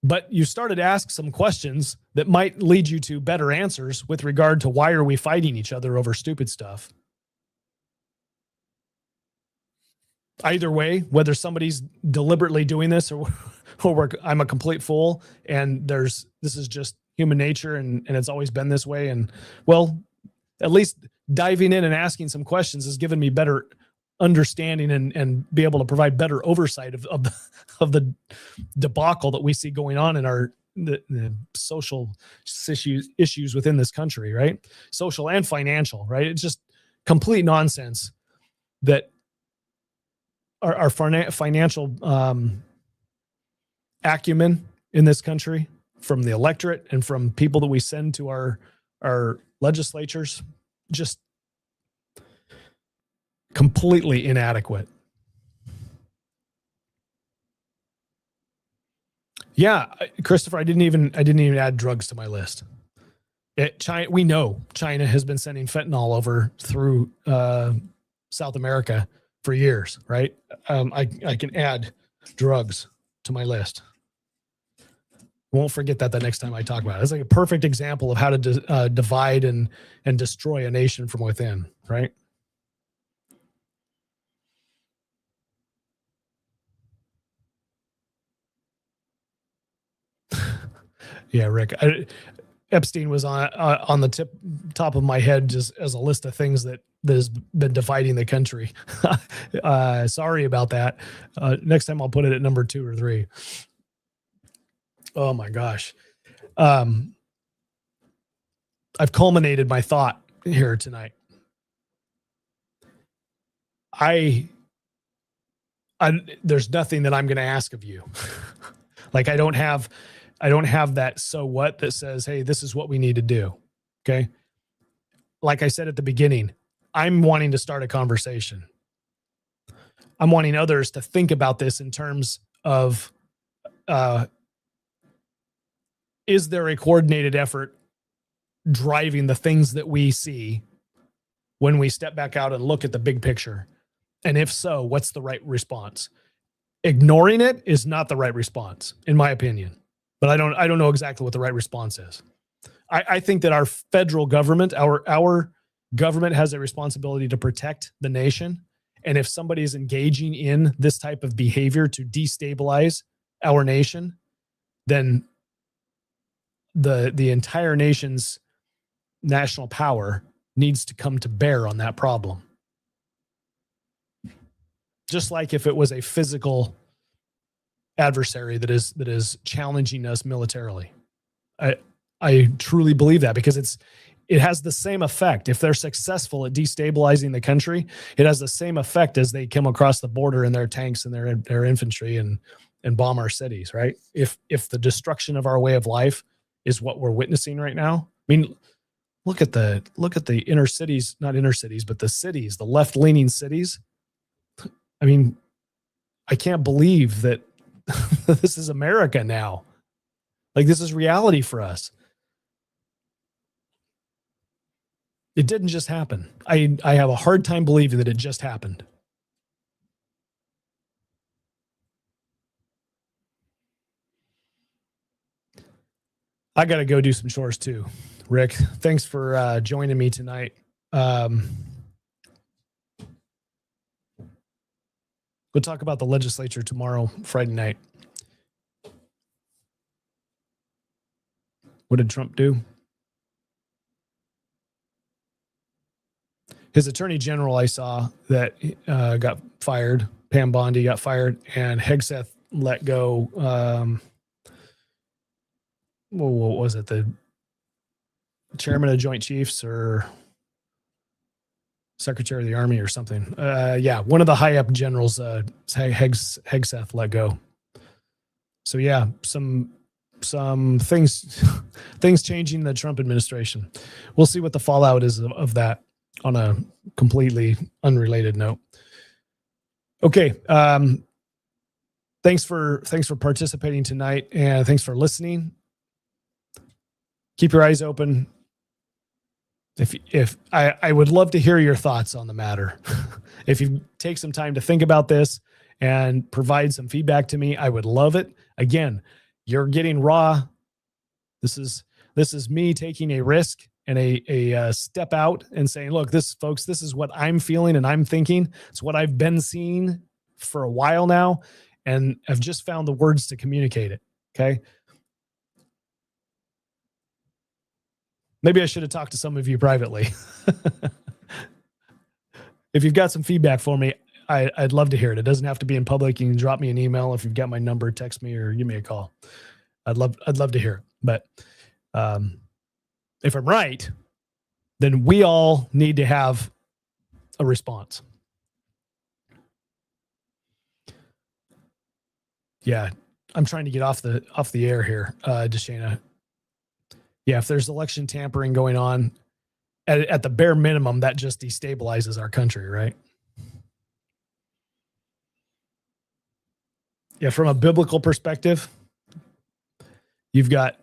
but you started to ask some questions that might lead you to better answers with regard to why are we fighting each other over stupid stuff. Either way, whether somebody's deliberately doing this or I'm a complete fool and this is just human nature and it's always been this way. And well, at least diving in and asking some questions has given me better understanding and be able to provide better oversight of the debacle that we see going on in the social issues within this country, right? Social and financial, right? It's just complete nonsense that our financial acumen in this country, from the electorate and from people that we send to our legislatures, just completely inadequate. Yeah, Christopher, I didn't even add drugs to my list. We know China has been sending fentanyl over through South America for years, right? I can add drugs to my list. Won't forget that the next time I talk about it. It's like a perfect example of how to divide and destroy a nation from within, right? Yeah, Rick. Epstein was on the top of my head just as a list of things that has been dividing the country. Sorry about that. Next time I'll put it at number 2 or 3. Oh my gosh. I've culminated my thought here tonight. There's nothing that I'm going to ask of you. Like I don't have that so what that says, hey, this is what we need to do. Okay. Like I said at the beginning, I'm wanting to start a conversation. I'm wanting others to think about this in terms of, is there a coordinated effort driving the things that we see when we step back out and look at the big picture? And if so, what's the right response? Ignoring it is not the right response, in my opinion. But I don't know exactly what the right response is. I think that our federal government, our government has a responsibility to protect the nation. And if somebody is engaging in this type of behavior to destabilize our nation, then the entire nation's national power needs to come to bear on that problem. Just like if it was a physical adversary that is challenging us militarily. I truly believe that because it has the same effect. If they're successful at destabilizing the country, it has the same effect as they come across the border in their tanks and their infantry and bomb our cities, right? If the destruction of our way of life is what we're witnessing right now. I mean, look at the inner cities, not inner cities, but the cities, the left-leaning cities. I mean, I can't believe that this is America now. Like, this is reality for us. It didn't just happen. I have a hard time believing that it just happened. I got to go do some chores too. Rick, thanks for joining me tonight. We'll talk about the legislature tomorrow, Friday night. What did Trump do? His attorney general, I saw that got fired. Pam Bondi got fired, and Hegseth let go. What was it? chairman of Joint Chiefs or Secretary of the Army or something. Yeah, one of the high up generals, Hegseth, let go. So yeah, some things changing in the Trump administration. We'll see what the fallout is of that on a completely unrelated note. Okay. Thanks for participating tonight, and thanks for listening. Keep your eyes open. If I would love to hear your thoughts on the matter. If you take some time to think about this and provide some feedback to me, I would love it. Again, you're getting raw. This is me taking a risk and a step out and saying, look, this is what I'm feeling and I'm thinking. It's what I've been seeing for a while now, and I've just found the words to communicate it. Okay. Maybe I should have talked to some of you privately. If you've got some feedback for me, I'd love to hear it. It doesn't have to be in public. You can drop me an email. If you've got my number, text me or give me a call. I'd love to hear it. But if I'm right, then we all need to have a response. Yeah, I'm trying to get off the air here, Deshana. Yeah, if there's election tampering going on, at the bare minimum, that just destabilizes our country, right? Yeah, from a biblical perspective, you've got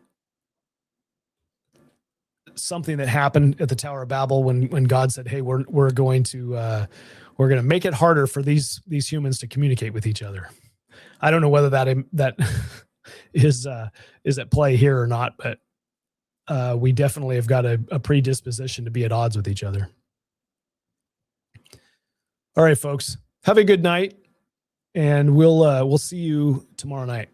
something that happened at the Tower of Babel when God said, "Hey, we're going to make it harder for these humans to communicate with each other." I don't know whether that is at play here or not, but we definitely have got a predisposition to be at odds with each other. All right, folks, have a good night, and we'll see you tomorrow night.